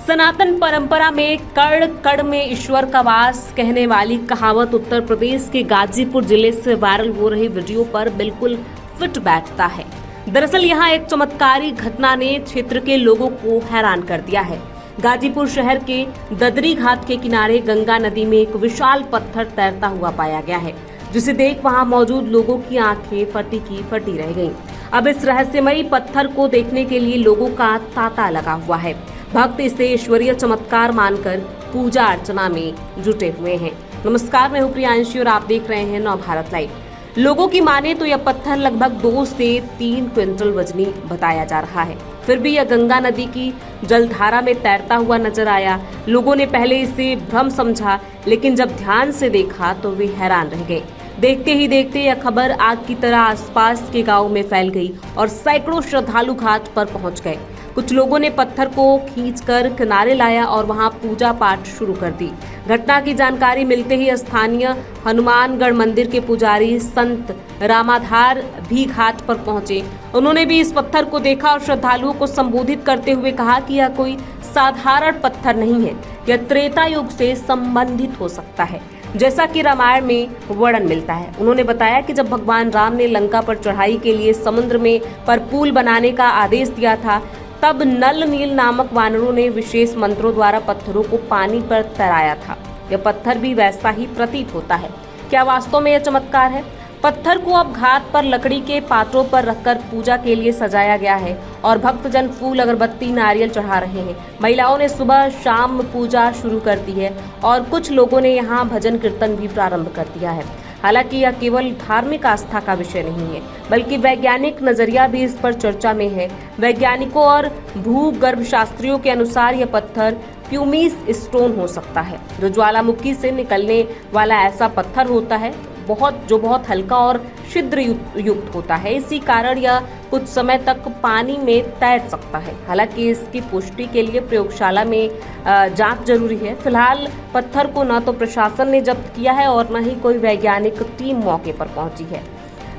सनातन परंपरा में कण कण में ईश्वर का वास कहने वाली कहावत उत्तर प्रदेश के गाजीपुर जिले से वायरल हो रही वीडियो पर बिल्कुल फिट बैठता है। दरअसल यहां एक चमत्कारी घटना ने क्षेत्र के लोगों को हैरान कर दिया है। गाजीपुर शहर के ददरी घाट के किनारे गंगा नदी में एक विशाल पत्थर तैरता हुआ पाया गया है, जिसे देख वहां मौजूद लोगों की आंखें फटी की फटी रह गईं। अब इस रहस्यमयी पत्थर को देखने के लिए लोगों का तांता लगा हुआ है। भक्त इसे ईश्वरीय चमत्कार मानकर पूजा अर्चना में जुटे हुए हैं। नमस्कार, मैं हूं प्रियांशी और आप देख रहे हैं नवभारत लाइव। लोगों की माने तो यह पत्थर लगभग 2 से 3 क्विंटल वजनी बताया जा रहा है। फिर भी यह गंगा नदी की जलधारा में तैरता हुआ नजर आया। लोगों ने पहले इसे भ्रम समझा, लेकिन जब ध्यान से देखा तो वे हैरान रह गए। देखते ही देखते यह खबर आग की तरह आसपास के गांव में फैल गई और सैकड़ों श्रद्धालु घाट पर पहुंच गए। कुछ लोगों ने पत्थर को खींचकर किनारे लाया और वहां पूजा पाठ शुरू कर दी। घटना की जानकारी मिलते ही स्थानीय हनुमानगढ़ मंदिर के पुजारी संत रामाधार भी घाट पर पहुंचे। उन्होंने भी इस पत्थर को देखा और श्रद्धालुओं को संबोधित करते हुए कहा कि यह कोई साधारण पत्थर नहीं है, यह त्रेता युग से संबंधित हो सकता है, जैसा कि रामायण में वर्णन मिलता है। उन्होंने बताया कि जब भगवान राम ने लंका पर चढ़ाई के लिए समुद्र में पर पुल बनाने का आदेश दिया था, तब नल नील नामक वानरों ने विशेष मंत्रों द्वारा पत्थरों को पानी पर तैराया था। यह पत्थर भी वैसा ही प्रतीत होता है। क्या वास्तव में यह चमत्कार है? पत्थर को अब घाट पर लकड़ी के पात्रों पर रखकर पूजा के लिए सजाया गया है और भक्तजन फूल, अगरबत्ती, नारियल चढ़ा रहे हैं। महिलाओं ने सुबह शाम पूजा शुरू कर दी है और कुछ लोगों ने यहाँ भजन कीर्तन भी प्रारंभ कर दिया है। हालांकि यह केवल धार्मिक आस्था का विषय नहीं है, बल्कि वैज्ञानिक नजरिया भी इस पर चर्चा में है। वैज्ञानिकों और भूगर्भ शास्त्रियों के अनुसार यह पत्थर प्यूमिस स्टोन हो सकता है, जो ज्वालामुखी से निकलने वाला ऐसा पत्थर होता है जो बहुत हल्का और छिद्र युक्त होता है। इसी कारण यह कुछ समय तक पानी में तैर सकता है। हालांकि इसकी पुष्टि के लिए प्रयोगशाला में जांच जरूरी है। फिलहाल पत्थर को न तो प्रशासन ने जब्त किया है और न ही कोई वैज्ञानिक टीम मौके पर पहुंची है।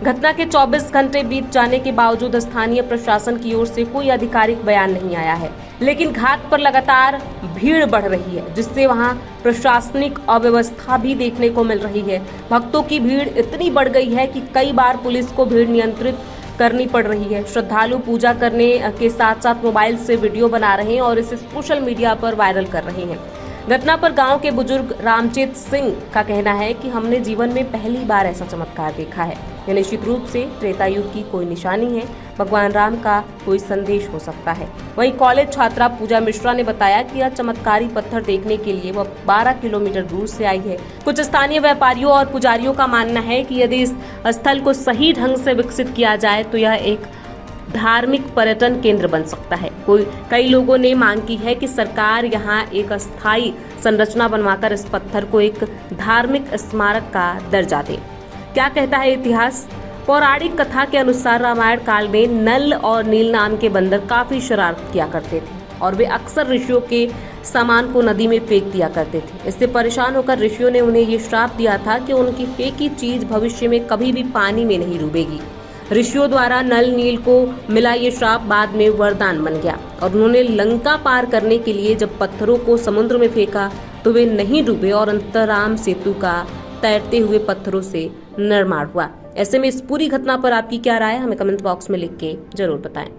घटना के 24 घंटे बीत जाने के बावजूद स्थानीय प्रशासन की ओर से कोई आधिकारिक बयान नहीं आया है, लेकिन घाट पर लगातार भीड़ बढ़ रही है, जिससे वहां प्रशासनिक अव्यवस्था भी देखने को मिल रही है। भक्तों की भीड़ इतनी बढ़ गई है कि कई बार पुलिस को भीड़ नियंत्रित करनी पड़ रही है। श्रद्धालु पूजा करने के साथ साथ मोबाइल से वीडियो बना रहे हैं और इसे सोशल मीडिया पर वायरल कर रहे हैं। घटना पर गांव के बुजुर्ग रामचेत सिंह का कहना है कि हमने जीवन में पहली बार ऐसा चमत्कार देखा है। यह निश्चित रूप से त्रेता युग की कोई निशानी है, भगवान राम का कोई संदेश हो सकता है। वहीं कॉलेज छात्रा पूजा मिश्रा ने बताया कि यह चमत्कारी पत्थर देखने के लिए वह 12 किलोमीटर दूर से आई है। कुछ स्थानीय व्यापारियों और पुजारियों का मानना है कि यदि इस स्थल को सही ढंग से विकसित किया जाए तो यह एक धार्मिक पर्यटन केंद्र बन सकता है। कई लोगों ने मांग की है कि सरकार यहां एक अस्थायी संरचना बनवाकर इस पत्थर को एक धार्मिक स्मारक का दर्जा दे। क्या कहता है इतिहास? पौराणिक कथा के अनुसार रामायण काल में नल और नील नाम के बंदर काफी शरारत किया करते थे और वे अक्सर ऋषियों के सामान को नदी में फेंक दिया करते थे। इससे परेशान होकर ऋषियों ने उन्हें ये श्राप दिया था कि उनकी फेंकी चीज भविष्य में कभी भी पानी में नहीं डूबेगी। ऋषियों द्वारा नल नील को मिला ये श्राप बाद में वरदान बन गया और उन्होंने लंका पार करने के लिए जब पत्थरों को समुद्र में फेंका तो वे नहीं डूबे और अंतराम सेतु का तैरते हुए पत्थरों से निर्माण हुआ। ऐसे में इस पूरी घटना पर आपकी क्या राय है? हमें कमेंट बॉक्स में लिख के जरूर बताएं।